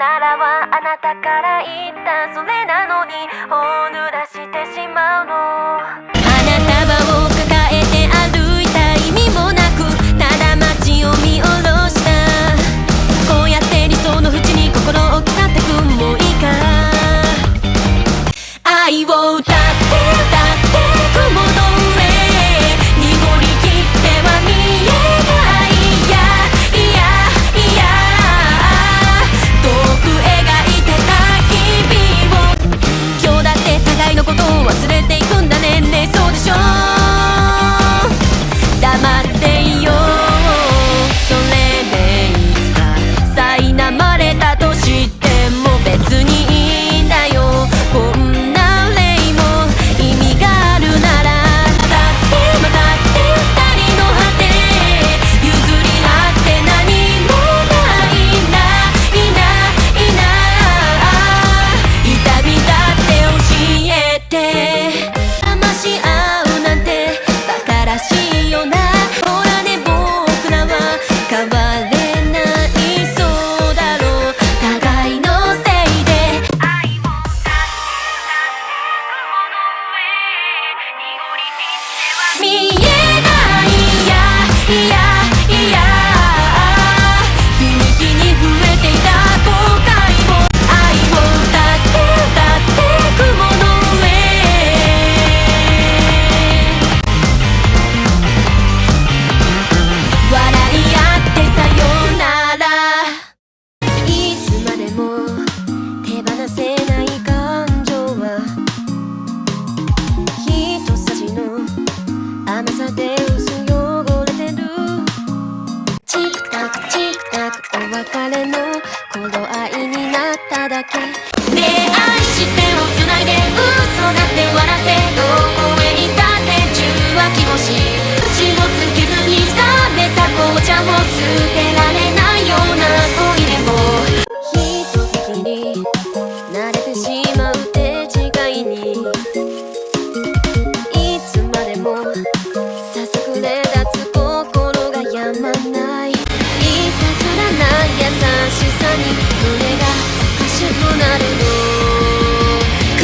ならはあなたから言ったそれなのにを濡らしてしまうの。花束を抱えて歩いた意味もなくただ街を見下ろした。こうやって理想の淵に心を刻ってくもういいか。愛を歌って歌って雲の上濁りきっては見えない。いやいやいや遠く描いてた日々を今日だって互いのことを忘れていくんだね。ねえそうでしょ。黙っていよう。それでいつか苛まれたとしても別にいいんだよ。こんな例も意味があるなら混ざって混ざって二人の果て譲り合って何もないないないない痛みだって教えて。騙し合うなんてバカらしいよな。ほらね僕らは変われないそうだろう互いのせいで。愛を歌って雲の上濁りきっては見えない。いやいやいや日に日に増えていた後悔を。愛を歌って歌って雲の上笑い合ってさよなら。いつまでも手放せない感情は一筋の甘さで薄汚れてる。チクタクチクタクお別れの頃合いになっただけ。ねえ愛してをつないで嘘だって笑ってどこへ行ったって中は気持ち口もつけずに冷めた紅茶も捨てられないような恋でもひとときに慣れてしまう手違いにいつまでもささくれ立つ心がやまない。いたずらな優しさに胸がおかしくなるの苦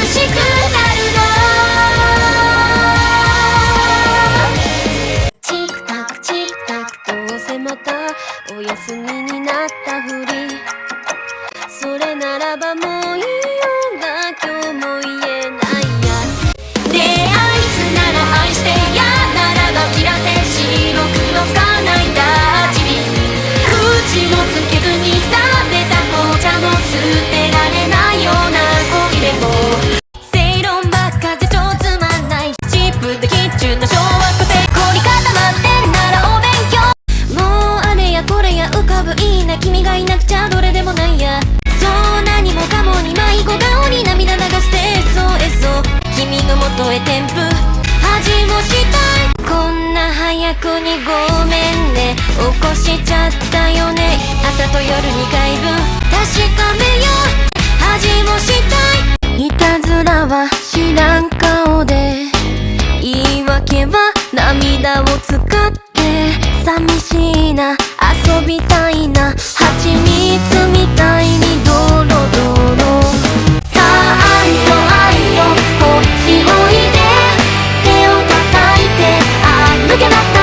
しくなるの。チクタクチクタクどうせまたお休みになったふり。それならばもういいような今日も言えないや。ねえ愛すなら愛して嫌ならば嫌って白黒つかないだちび口もつけずに冷めた紅茶も捨てられないような恋でも正論ばっかじゃ超つまんない。チップでキッチュンの小学生凝り固まってんならお勉強。もうあれやこれや浮かぶいいな君がいなくちゃどれでもないや。そう何もかもに迷子顔に涙流して SOS を君の元へ添付恥もしたい。こんな早くにごめんね起こしちゃったよね。朝と夜2回分確かめよう恥もしたい。いたずらは知らん顔で言い訳は涙を使って寂しいな遊びたいな蜂蜜みたいにドロドロ。さあ愛よ愛よこっちおいで手を叩いて抜けなった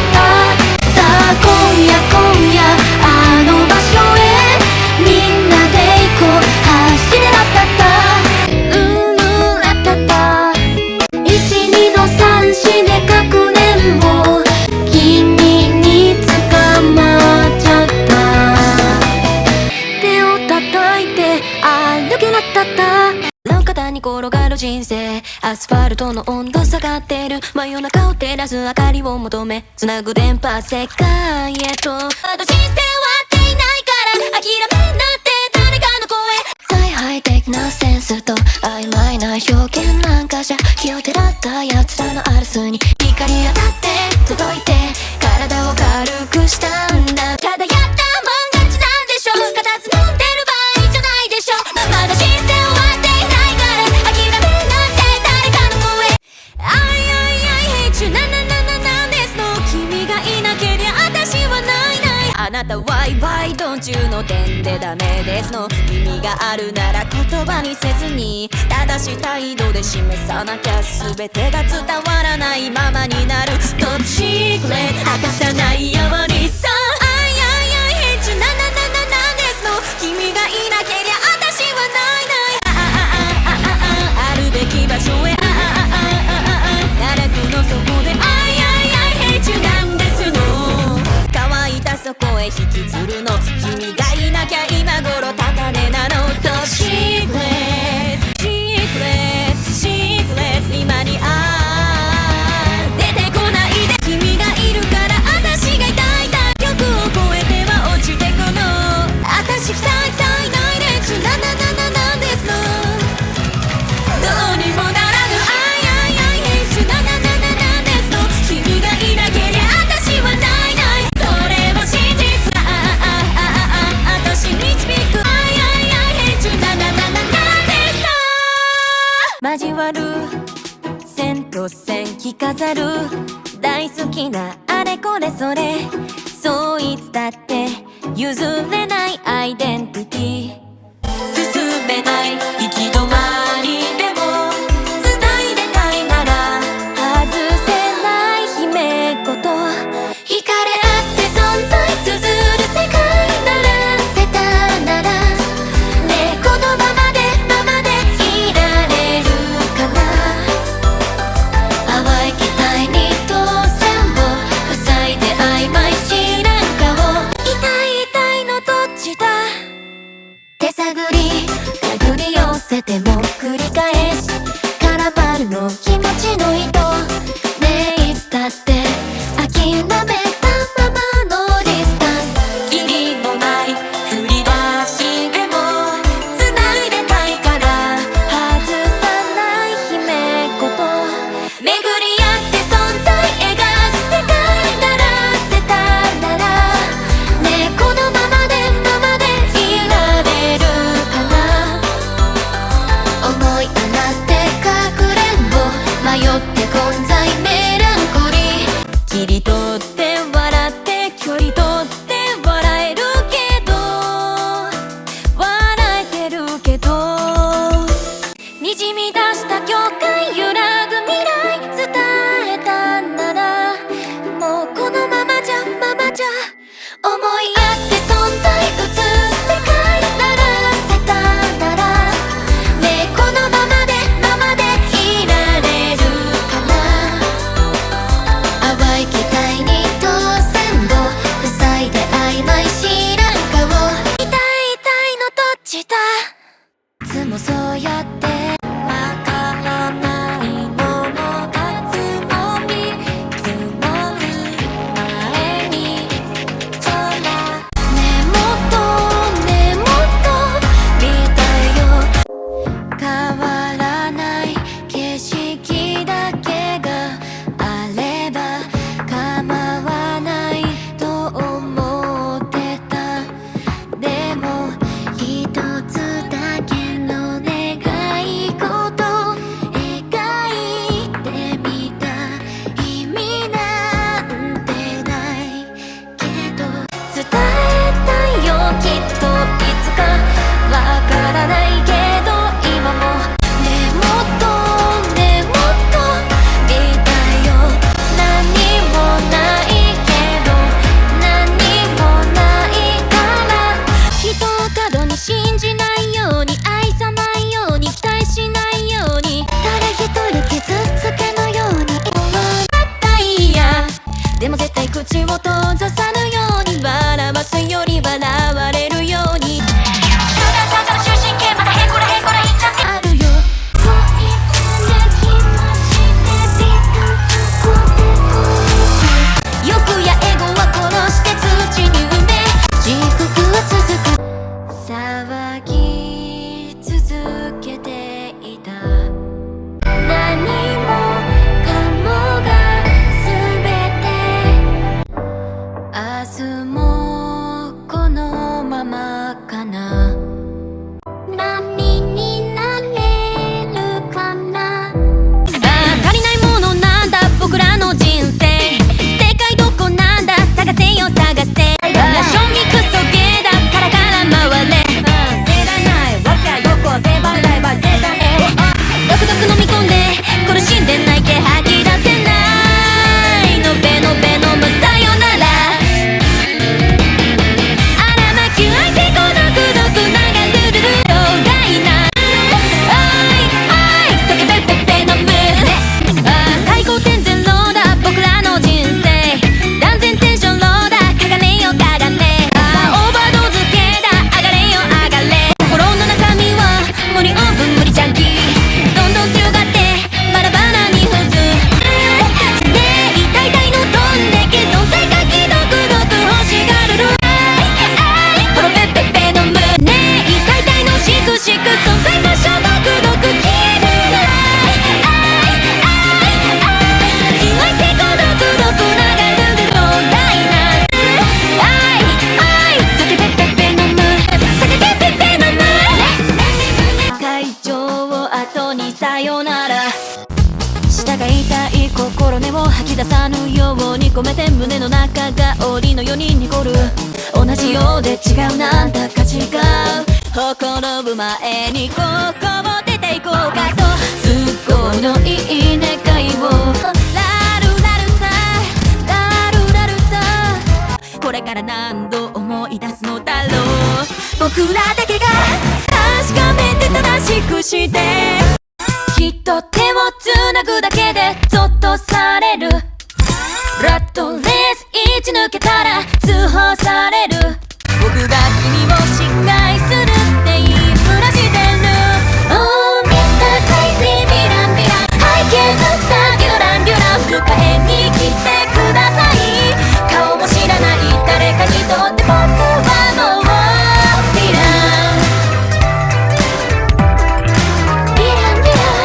さあ今夜今夜あの場所へみんなで行こう走れなったラタタ12の3でかくれんぼ君に捕まっちゃった手を叩いて歩けなった廊下段に転がる人生アスファルトの温度下がってる真夜中を照らす明かりを求めつなぐ電波世界へとまだ人生終わっていないから諦めんなって誰かの声大ハイテクなセンスと曖昧な表現なんかじゃ気をてらった奴らのアルスに光当たって届いて体を軽くしたんだ。ただやったもん勝ちなんでしょ固唾飲んでる場合じゃないでしょ。まだ人生終わっていないから諦めんなって誰かの声あいあいあい hate you なんですの君がいなけりゃ私はないない。あなた Why don't you know の点でダメですの意味があるなら言葉にせずに正しい態度で示さなきゃ全てが伝わらないままになるトップシークレット明かさないようにさあいあいあい返事なんですの君がいなけりゃ私はないあるべき場所へ奈落の底であいあいあい返事なんですの乾いたそこへ引きずるの君がいなきゃ今頃高値なのトップシークレットシークレットシークレット今に出てこないで君がいるから私がいたい曲を超えては落ちてくの私期待ない連中なんですのどうにもならぬあいあいあい返事なんですの君がいなけりゃ私はないそれは真実私導くあいあいあい返事なんですの交わる線と線着飾る大好きなあれこれそれそういつだって譲れないアイデンティティ進めない行き止まりでも繋いでたいなら外せない姫子と惹かれ合って存在綴る世界ならせたならねえこのままでいられるかな淡い期待に当線を塞いで曖昧しなんかを痛いのどっちだ手探り手繰り寄せても繰り返し絡まるの気持ちの糸ねえいつだって諦めたままのディスタンス義理もない振り出しでも繋いでたいから外さない姫子と巡り合って存在描く世界ならせたならねえこのままでいられるかな思い上がってかくれんぼなら舌が痛い心根を吐き出さぬように込めて胸の中が檻のように濁る同じようで違うなんだか違うほころぶ前にここを出ていこうかとすっごいのいい願いをラルラルタラルラルタこれから何度思い出すのだろう僕らだけが確かめて正しくしてきっと手をつなぐだけでゾッとされるラットレース位置抜けたら通報される僕が君を侵害するって言いふらしてる Oh Mr. Crazy ヴィランヴィラン背景塗ったデュランデュラン迎えに来てください顔も知らない誰かにとって僕はもうヴィランヴィランヴィラン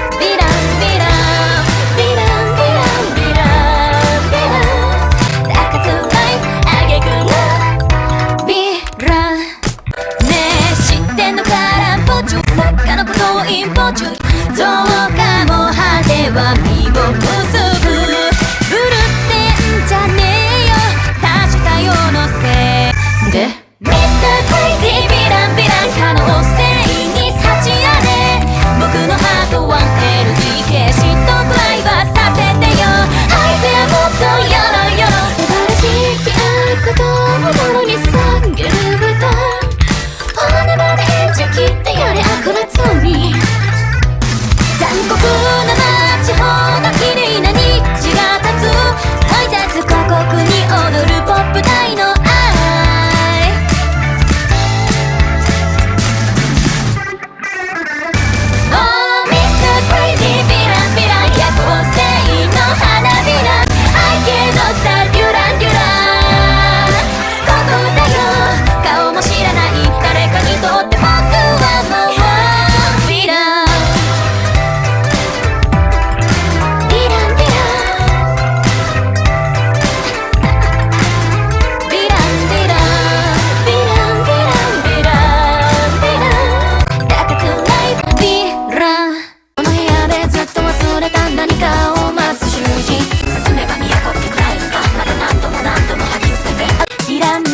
ヴィランヴィランヴィランヴィランヴィランヴィラン高つないあげくのヴィランねえ知ってんのからんぽちゅ作家のことをインポチュどうかも果ては身を結ぶブルってんじゃねえよ多種多様のせいで Mr. Crazy ヴィランヴィラン可能性に幸あれ僕のハート 1LDK しっとくらいはさせてよはいせやもっとよろよろ素晴らしきあることをものに下げる歌骨までエッジ切ってやれ悪な罪残酷な街ほど綺麗な日が立つ挨拶広告に踊るポップ隊の愛Oh Mr. Crazy ヴィランヴィラン夜行性の花びら愛け取ったデュランデュランここだよ顔も知らない誰かにとって僕はもうヴィランヴィランヴィランヴィランヴィランヴィランヴィランヴィランヴィラン高くないヴィランこの部屋でずっと忘れた何かを待つ囚人進めば都ってくらいのかまだ何度も何度も吐き捨てていらね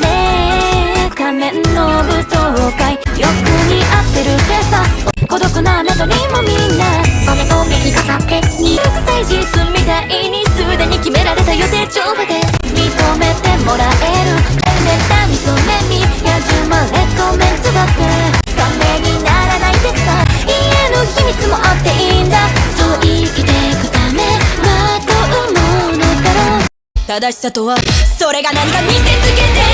え仮面の舞踏会よく似合ってるってさ孤独な目とにもみんなそめそめに飾って肉祭実みたいにすでに決められた予定調まで認めてもらえる妬みそめみやじまれコメントだってダメにならないってさ言える秘密もあっていいんだそう生きていくためはどう思うのだろう正しさとはそれが何か見せつけてや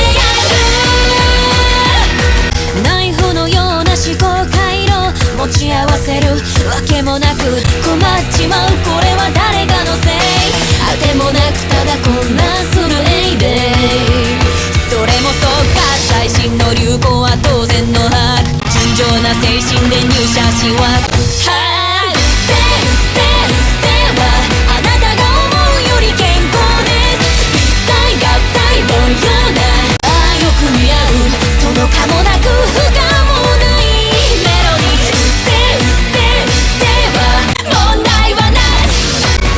るナイフのような思考回路持ち合わせるわけもなく困っちまうこれは誰かのせいあてもなくただ混乱するエイデイそれもそうか最新の流行は当然の把握純情な精神で入社しははぁうっせうっせはあなたが思うより健康です一切合切のようなああよく似合うそのかもなく不可もないメロディーうっせうっせうっせは問題はない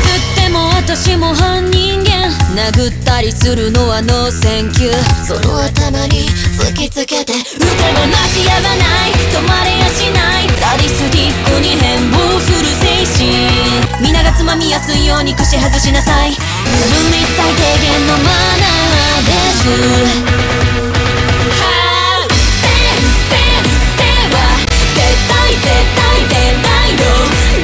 つっても私も半人間殴ったりするのはノーセンキューその頭に突きつけて腕もなしやまない止まれやしないサディスティックに変貌する精神皆がつまみやすいように串外しなさい自分に最低限のマナーですはぁうっせうっせうっせは絶対絶対出ないの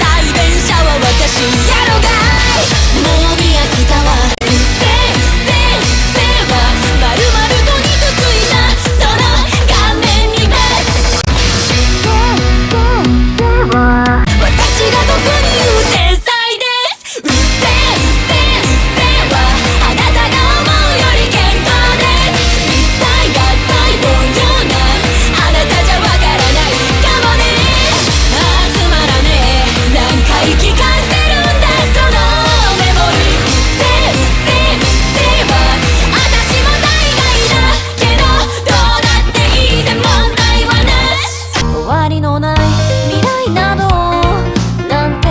代弁者は私やろがいもう見飽きたわうっせうっせうっせは丸々と肉ついたその顔面にまでりのない未来などなんて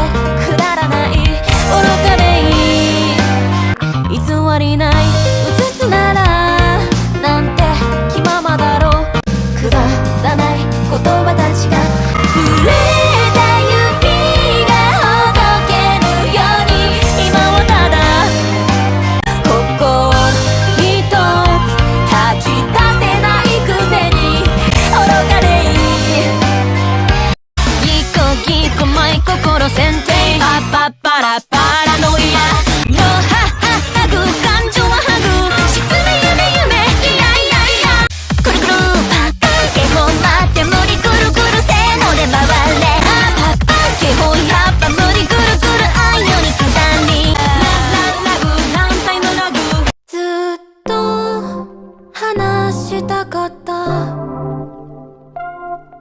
くだらない愚かでいい偽りないうつつならなんて気ままだろうくだらない言葉たちが触れた指がほどけるように今はただここ一つ吐き出せないくせに愚かでいいギコギコマイ心選定パッパッパラパラノイアのハグ感情はハグ失明夢いやいやいやくるくるパッパッけも待って無理くるくるせーので回れパッパッけほいやっぱ無理くるくる愛より刻みラグ反対のラグずっと話したかった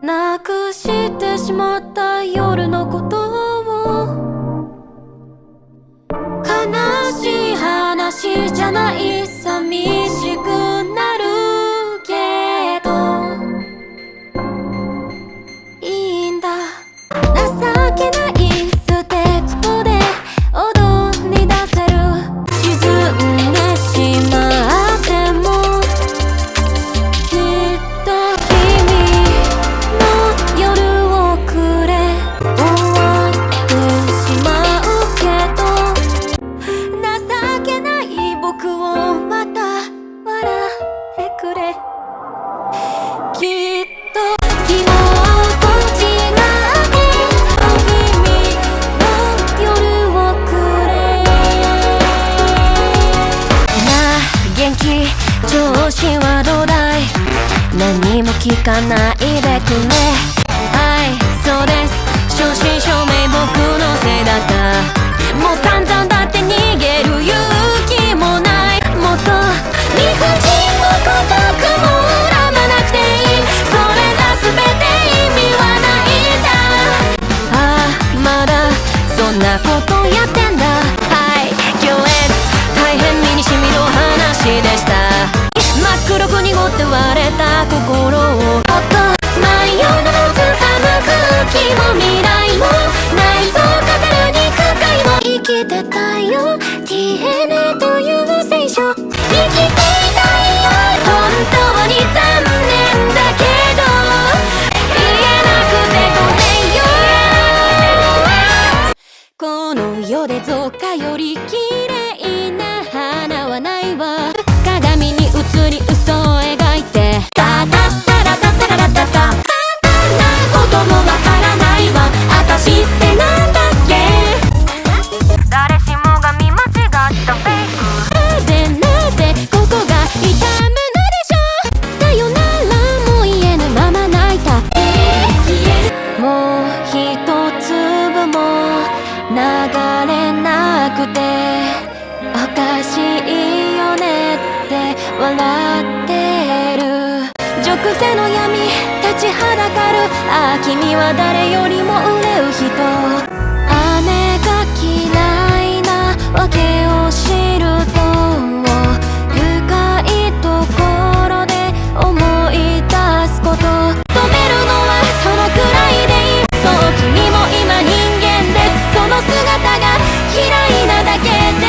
なくしてしまった夜のことを悲しい話じゃない寂しくなるけどいいんだ情けないステップで踊り出せる沈んでしまってもきっと君の夜をくれ終わってしまうけど情けない僕をまた笑ってくれきっと昨日と違って君の夜をくれなあ元気調子はどうだい何も聞かないでくれはいそうです正真正銘僕のせいだったもう散々だって逃げる勇気もないもっと理不尽も孤独も恨まなくていいそれが全て意味はないんだああまだそんなことやってんだはい行列大変身にしみる話でした真っ黒く濁って割れた心をもっと真夜のつかむ空気も未来も内臓語る肉塊も生きてたよ DNA という聖書生きていたいよ本当に残念だけど言えなくてごめんよこの世で造花より綺麗な花はないわ鏡に映り嘘を描いてタタッタラタタララタタ簡単なこともわからないわ私ってなんだっけ誰しもが見間違ったフェイクなぜここが痛むのでしょうさよならも言えぬまま泣いたもう一粒も流れなくておかしいよねって笑ってる熟成の闇立ちはだかるああ君は誰よりも憂う人雨が嫌いなわけを知ると深いところで思い出すこと止めるのはそのくらいでいいそう君も今人間ですその姿が嫌いなだけで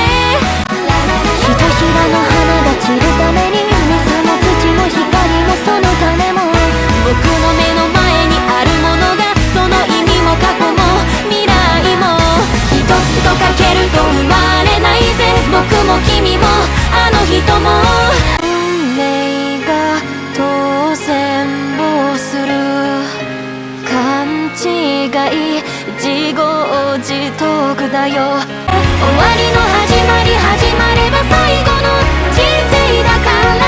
ひたひらの花が散るために水も土も光もその種も僕の目の前にあるものがその意味も過去も未来も一つとかけると生まれないぜ僕も君もあの人も運命が当選をする勘違い自業自得だよ終わりの始まり始まれば最後の人生だから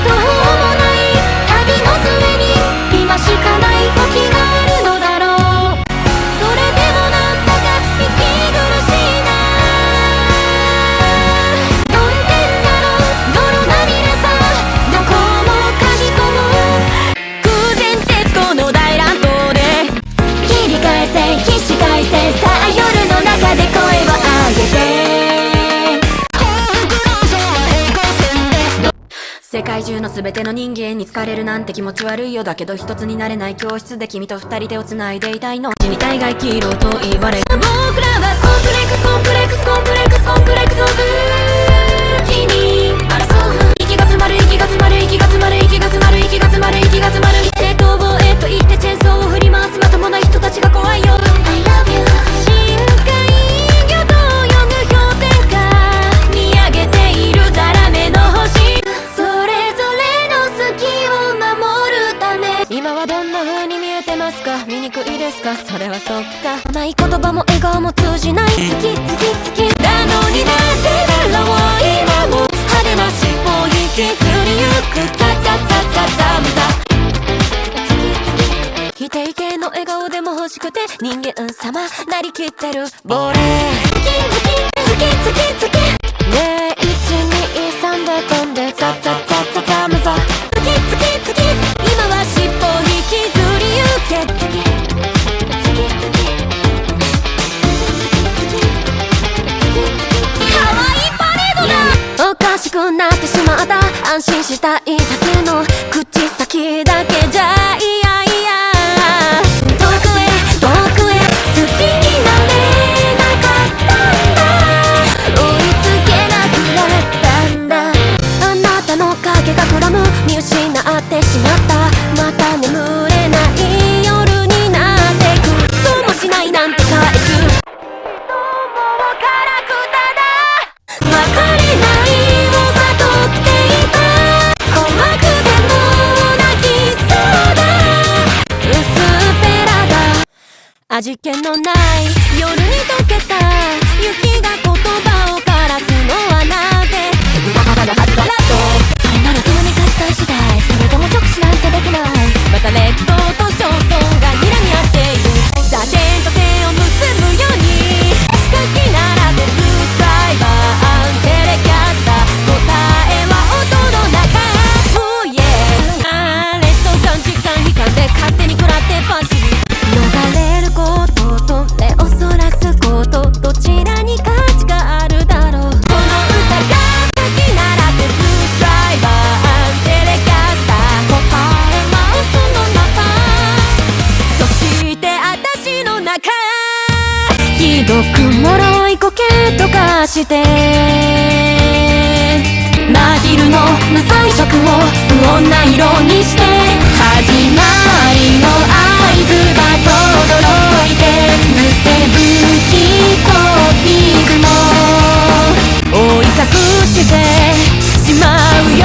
どうもない旅の末に今しかない時があるのだろうそれでもなんだか息苦しいなどんでんだろ泥まみれさどこもかき込む空前絶後の大乱闘で切り返せ起死回生さあ夜の中で声を上げての全ての人間に疲れるなんて気持ち悪いよ。だけど一つになれない教室で君と二人手を繋いでいたいの。死に体外黄色と言われ、僕らはコンプレックスコンプレックスコンプレックスコンプレックスを武器に争う。息が詰まる息が詰まる息が詰まる息が詰まる息が詰まる息が詰まる。正当防衛と言ってチェーンソーを振り回すまともな人たちが怖いよ。 I love you。 深海魚と泳ぐ氷点下見上げているザラメの星、それぞれの好きを守るため。今はどんな風に見えてますか？醜いですか？それはそっか。甘い言葉も笑顔も通じない。好き好き好きなのになぜだろう。今も派手な尻尾を引きずりゆく。ザザザザザムザ。否定形の笑顔でも欲しくて人間様なりきってる亡霊。好き好き好き好き好きねえ123で飛んでザザザザザムザ。好き好き好き今は尻尾を引きずりゆけ。好き好き好きかわいいパレードだ。おかしくなってしまった。安心したいだけの口先だけじゃいやいや。遠くへ遠くへ好きになれなかったんだ。追いつけなくなったんだ。あなたの影がくらむ見失ってしまった。また眠れない夜になってく。どうもしないなんて返す。どうもからくただ別れないを悟っていた。怖くても泣きそうだ。薄っぺらだ味気のない夜に溶けた雪が言葉を枯らすのはなぜ。だからのはずだと。それならどうにかしたい次第。それとも直視なんてできない。また劣等と焦燥が睨み合っている。さあ手と手を結ぶようにかき鳴らせるドライバーテレキャスター。答えは音の中。Oh yeah。 あれと短時間にかんで勝手に食らってパンチに逃れることと目をそらすこと、どちらに価値があるだろう。この歌がかき鳴らせるドライバーテレキャスター。答えは音の中。そして私の中ひどく脆いコケとかして真昼の彩色を不穏な色にして始まりの合図が轟いてむせぶきとピグも覆い隠してしまうよ。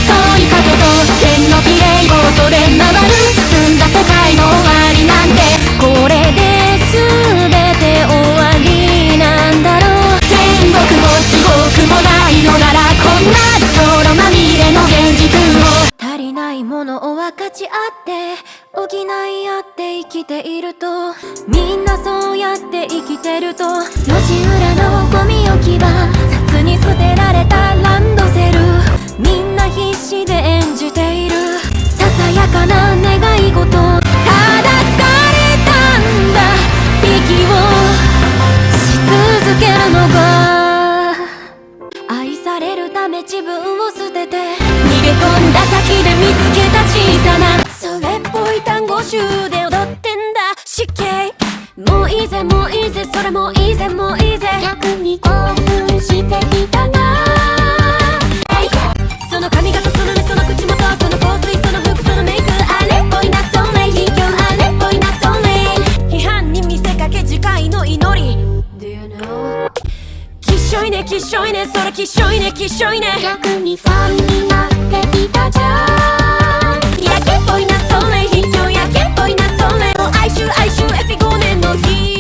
問いかけと線のきれいごとで回る澄んだ世界の終わりなんてこれで全て終わりなんだろう。天国も地獄もないのならこんな泥まみれの現実を足りないものを分かち合って補い合って生きていると。みんなそうやって生きてると。路地裏のゴミ置き場雑に捨てられたランドセルみんな必死で演じているささやかな願い事。ただ疲れたんだ息をし続けるのが。愛されるため自分を捨てて逃げ込んだ先で見つけた小さなそれっぽい単語集で踊ってんだ死刑。もういいぜもういいぜそれもいいぜもういいぜ。逆に興奮してきたな。その髪型その目その口元その香水その服そのメイクあれっぽいなそれ卑怯あれっぽいなそれ批判に見せかけ次回の祈り。 Do you know きっしょいねきっしょいねそれきっしょいねきっしょいね。逆にファンになってきたじゃん。やけっぽいなそれ卑怯やけっぽいなそれを哀愁哀愁エピ5年の日。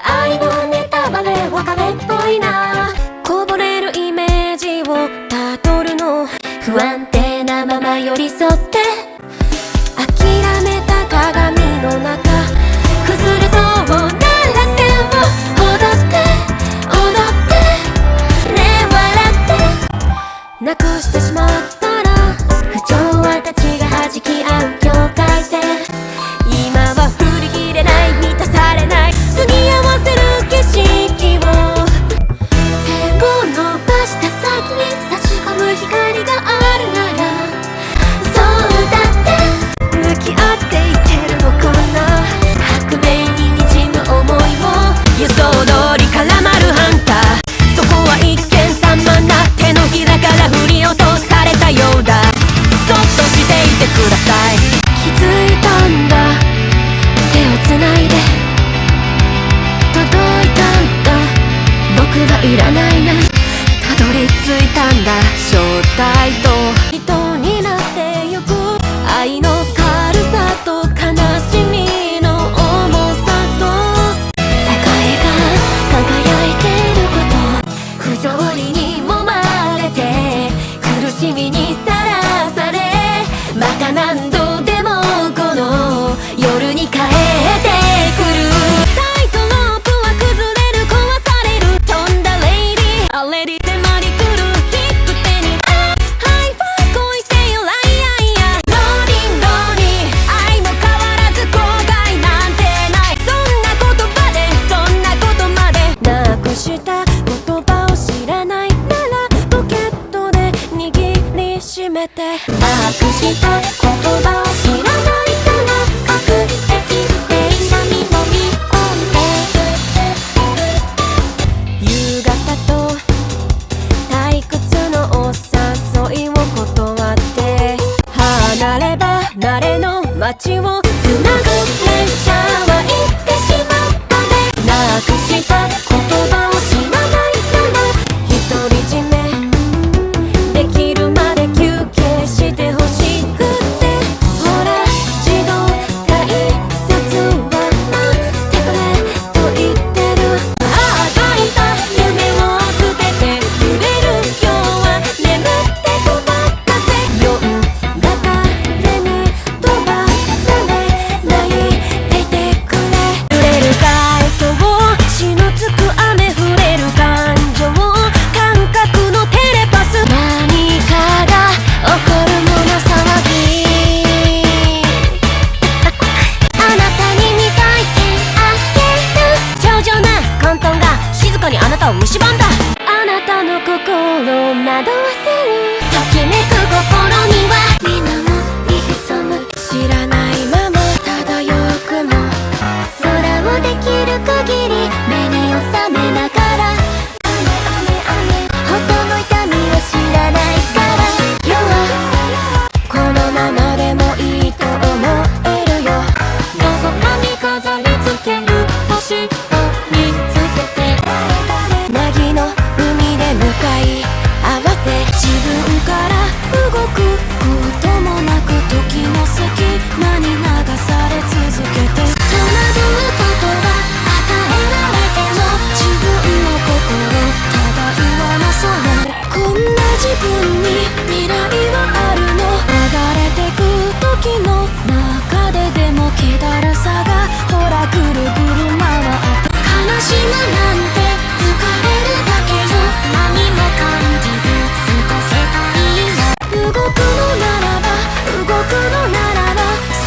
愛のネタバレ別れっぽいな。こぼれるイメージをたどるの不安定なまま寄り添って諦めた鏡の中崩れそうなら線を踊って踊ってね笑ってなくしてしまったら不調和たちが弾き合う境界線。今は振り切れない満たされない次んだ正体と人になってゆく愛の軽さと悲しみの重さと世界が輝いてること不条理に揉まれて苦しみにさらされまた何度でもこの夜に帰ってくるタイトロープは崩れる壊される飛んだレイディあれに迫り来るヒップ手にハイファイ恋せよライアイヤローリンローリン愛も変わらず後悔なんてないそんな言葉でそんなことまでなくした言葉を知らないならポケットで握りしめてなくした言葉を知らないから隠していって闇も見込んで夕方と退屈のお誘いを断って離れ離れの街をつなぐ列車は行ってしまったねなくした言葉を知らないから独り占めできるまで休憩してほしくってほら自動大切は待ってくれと言ってる描いた夢を捨てて揺れる今日は眠って止まったぜ呼んだ風に飛ばされないでいてくれ揺れる街灯血のつく雨降れる感情感覚のテレパス何かが起こるもの騒ぎあなたに見たいてあげる強情な混沌が静かにあなたを蝕んだあなたの心を惑わせるときめく心には水面に潜む知らないまま漂う雲空をできる限り目に収めながら本当の痛みを知らないから今日はこのままでもいいと思えるよ夜空に飾り付ける星を見つけて凪の海で向かい合わせ自分から動くこともなく時の隙間に流され続けて戸惑うことが与えられても自分の心ただ上の空こんな自分に未来はあるの流れてく時の中ででも気だるさがほらぐるぐる回って悲しむなんて疲れるだけよ何も感じず過ごせたいな動くのならば動くのならば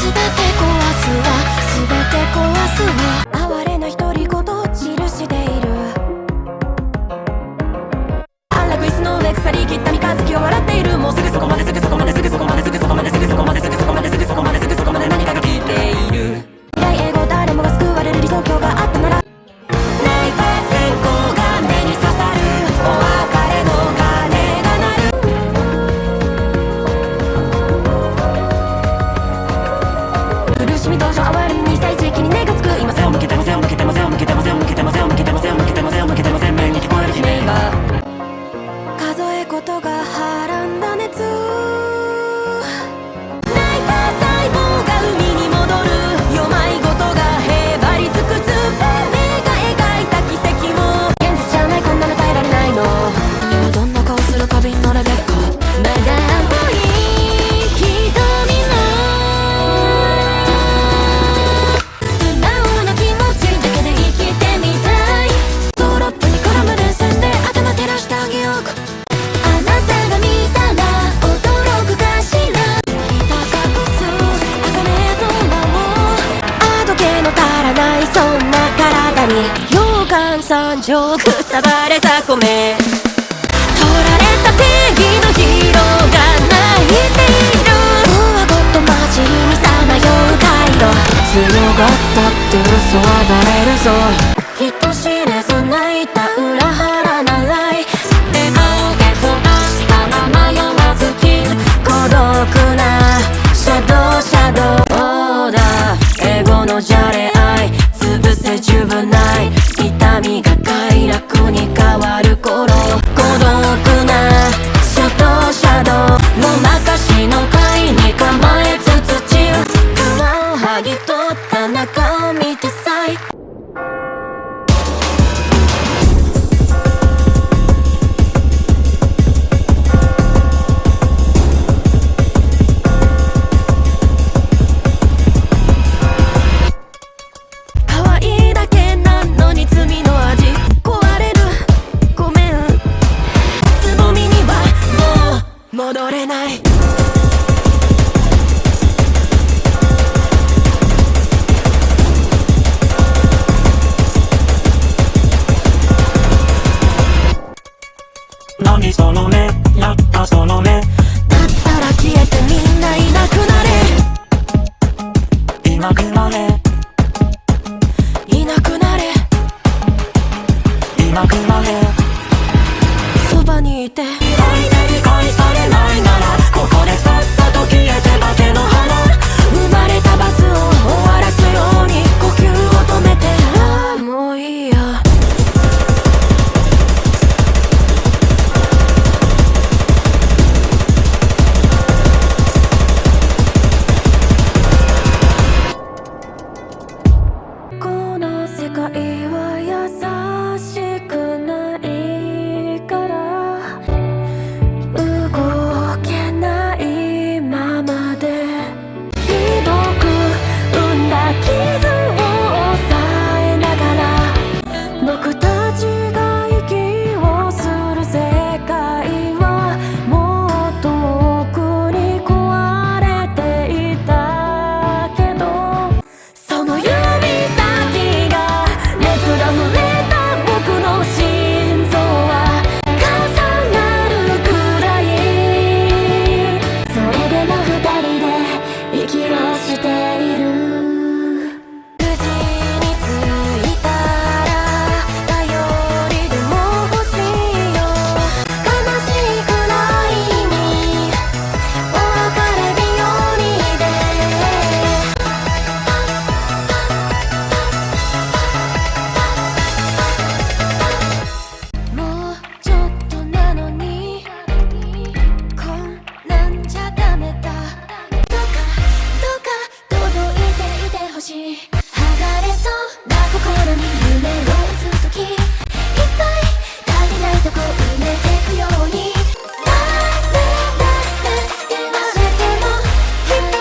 全て壊すわ全て壊すわ哀れな独り言記している安楽椅子の上腐り切った三日月を笑っているもうすぐそこまですぐそこまですぐそこまですぐそこまですぐそこまですぐそこまですぐそこまですぐそこまで何かが聞いている未来永劫誰もが救われる理想郷があったなら泣いた線香が目に刺さるお別れの鐘が鳴る苦しみ同情哀れみに最終的に根がつく今背を向けても背を向けても背を向けても背を向けても背を向けても背を向けても背を向けても鮮明に聞こえる悲鳴が数えことがはらんだ熱泣いた細胞が海に戻る弱いことがへばりつくつ目が描いた奇跡も現実じゃないこんなの耐えられないの今どんな顔する花瓶のレベッカまだ青い瞳の素直な気持ちだけで生きてみたいドロップに絡む電線で頭照らしてあげようかあなたが見たら驚くかしら高くつ茜空をあどけの足らないそんな体に溶岩山上くたばれざこめ取られた正義のヒーローが泣いている上ごと混じりにさまよう回路強がったって嘘はバレるぞ人知れず泣いた裏腹なライ笑顔で飛ばしたまま読まずき孤独なシャドウシャドウだエゴのじゃれ合い潰せジュブナイ痛みが快楽に変わる頃孤独な戻れない。何その目、やったその目。だったら消えてみんないなくなれ。いなくなれ、いなくなれ、いなくなれ。そばにいて。相手に返されないならここでさっさと消えて化けの花。生まれた罰を終わらすように呼吸を止めて。ああもういいや。この世界は優しくないから動けないままでひどく生んだ傷を抑えながら僕たちが息をする世界はもっと奥に壊れていたけどその指先が熱が触れた僕の心臓は重なるくらいそれでも二人で息をしている無事に着いたら頼りでも欲しいよ悲しくないにお別れ日和でもうちょっとなのにこんなんじゃダメだどうか届いていてほしい剥がれそうな心に夢を打つときいっぱい足りないとこ埋めてくようにさあだって言われてもきっと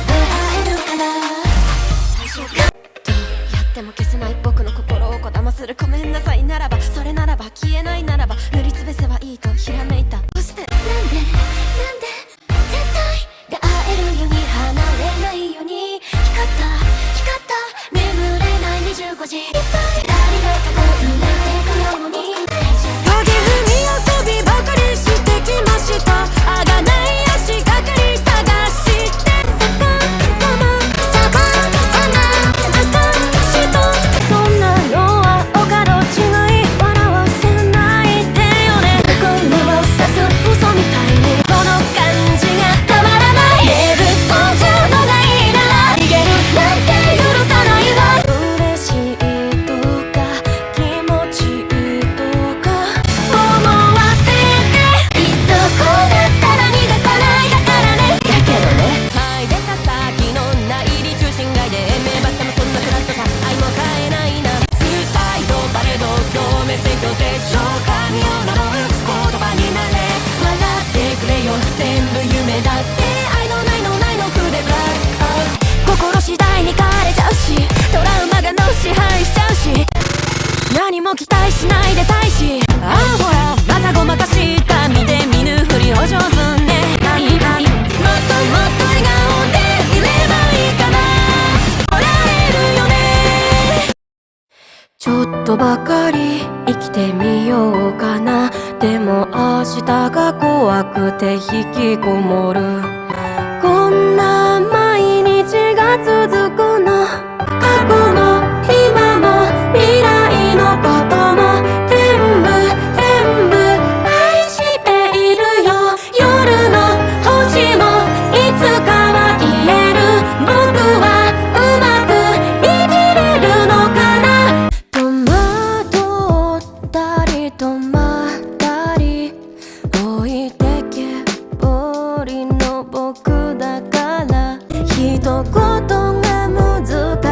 出会えるから最初からどうやっても消せない僕の心をこだまするごめんなさいならばそれならば消えないならば塗りつぶせばいいとひらめいたそしてなんで絶対が会えるように離れないように光った眠れない25時いっぱい足りないとこ埋めてくように影踏み遊びばかりしてきましたあがない足がかり探してそんなのはお門違い笑わせないでよね心を刺す嘘みたいにこの感じがたまらない寝る途中のがいいなら逃げるなんて許さないわ嬉しいとか気持ちいいとか思わせていっそこうなったら逃がさないだからねだけどねはい出た先の内裏中心街で目ばってもそんなクラッとさ愛も変えないなスーサイドバレド同盟選挙で召喚を名乗る言葉になれ笑ってくれよ全部夢だって愛のないのくでブラック心次第に変われちゃうしトラウマがの支配しちゃうし何も期待しないでたいしああほらまたごまかした見て見ぬふりお上手ねもっともっと笑顔でいればいいかなもらえるよねちょっとばかり生きてみようかなでも明日が怖くて引きこもるこんな毎日が続くの過去も今も未来のことも全部愛しているよ夜の星もいつかは消える僕はうまく生きれるのかな戸惑ったり止まったり置いてけぼりの僕だから一言が難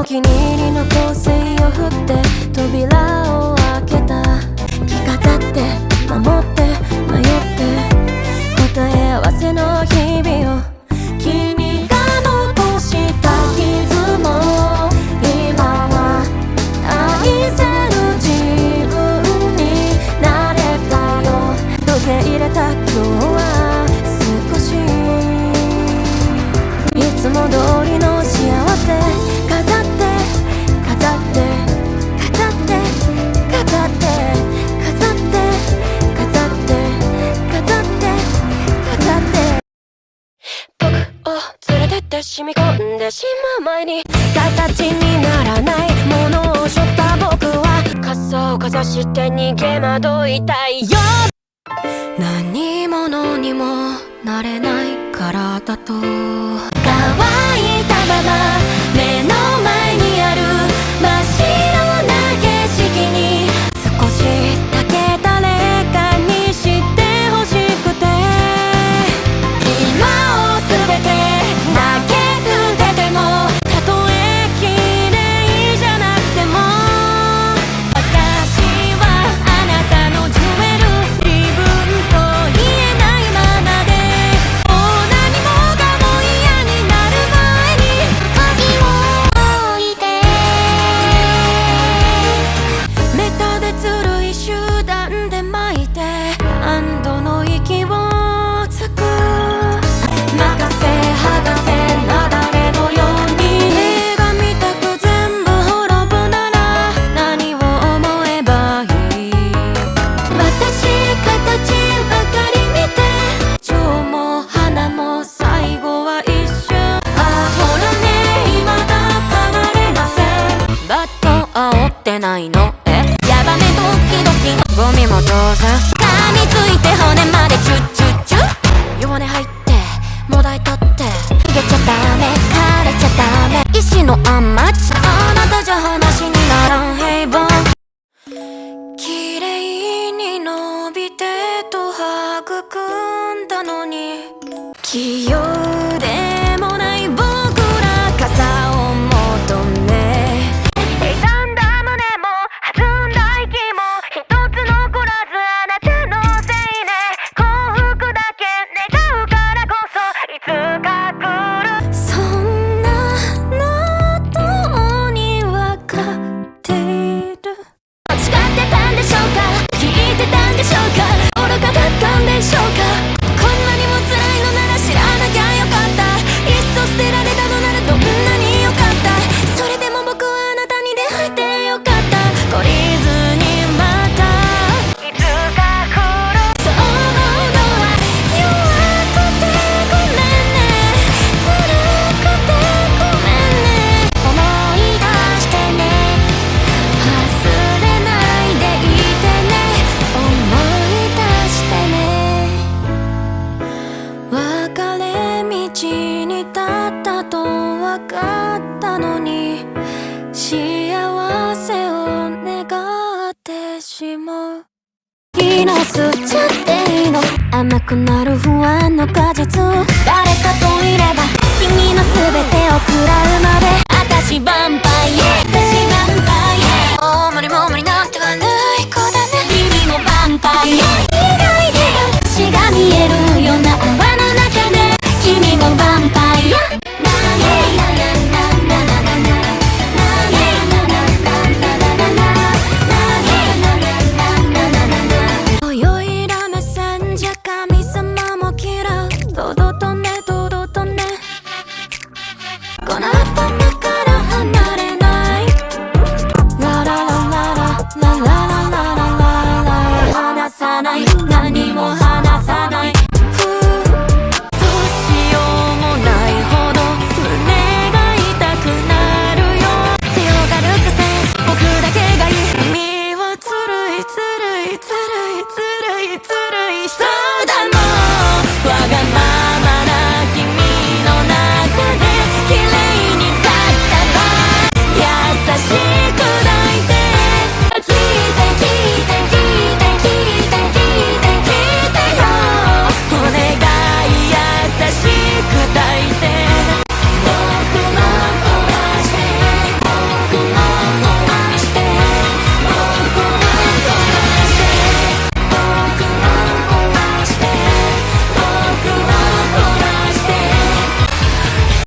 お気に入りの香水を振って扉を開けた。着飾って守って迷って答え合わせの日々を、君が残した傷も今は愛せる自分になれたよ。受け入れた今日は少しいつも通りの幸せ飾って飾って飾って飾って飾って飾って飾って飾って僕を連れてって染み込んでしまう前に形にならないものを背負った僕は傘をかざして逃げ惑いたいよ。何者にもなれないからだと、乾いたまま目の前にある真っ白な景色に少しだけ誰かに知ってほしくて、今を全て投げ捨ててもたとえ綺麗じゃなくても、私はあなたのジュエル、自分と言えないままでもう何もかも嫌になる前に鍵を置いて、メタでずるい集団で巻いて安堵の息をつく、任せ剥がせなだれのように映画見たく全部滅ぶなら何を思えばいい。私形ばかり見て蝶も花も最後は一瞬、あほらね今だ変われません。バット煽ってないのヤバめドキドキゴミも当然噛みついて骨までチュッチュッチュッ、弱音入ってもだいたって逃げちゃダメ枯れちゃダメ石のアンマッチ、あなたじゃ話にならん平凡、綺麗に伸びてと育んだのに器用でもない僕ら傘を求め、傷んだ胸も弾んだ息も一つ残らずあなたのせいで幸福だけ願うからこそいつか来る、そんなのにわかっている。誓ってたんでしょうか、聞いてたんでしょうか、愚かだったんでしょうか、こんなにも辛いのなら知らなきゃよかった、いっそ捨てられたのならどんなによかった、それでも僕はあなたに出会えてよかった、懲りずにまたいつか来る、そう思うのは弱くてごめんね、ずるくてごめんね、思い出してね、忘れないでいてね、思い出してね、別れ道に立ったと分かったのに幸せを願ってしまう、いいの吸っちゃっていいの、甘くなる不安の果実、誰かといれば君の全てを食らうまで私ヴァンパイア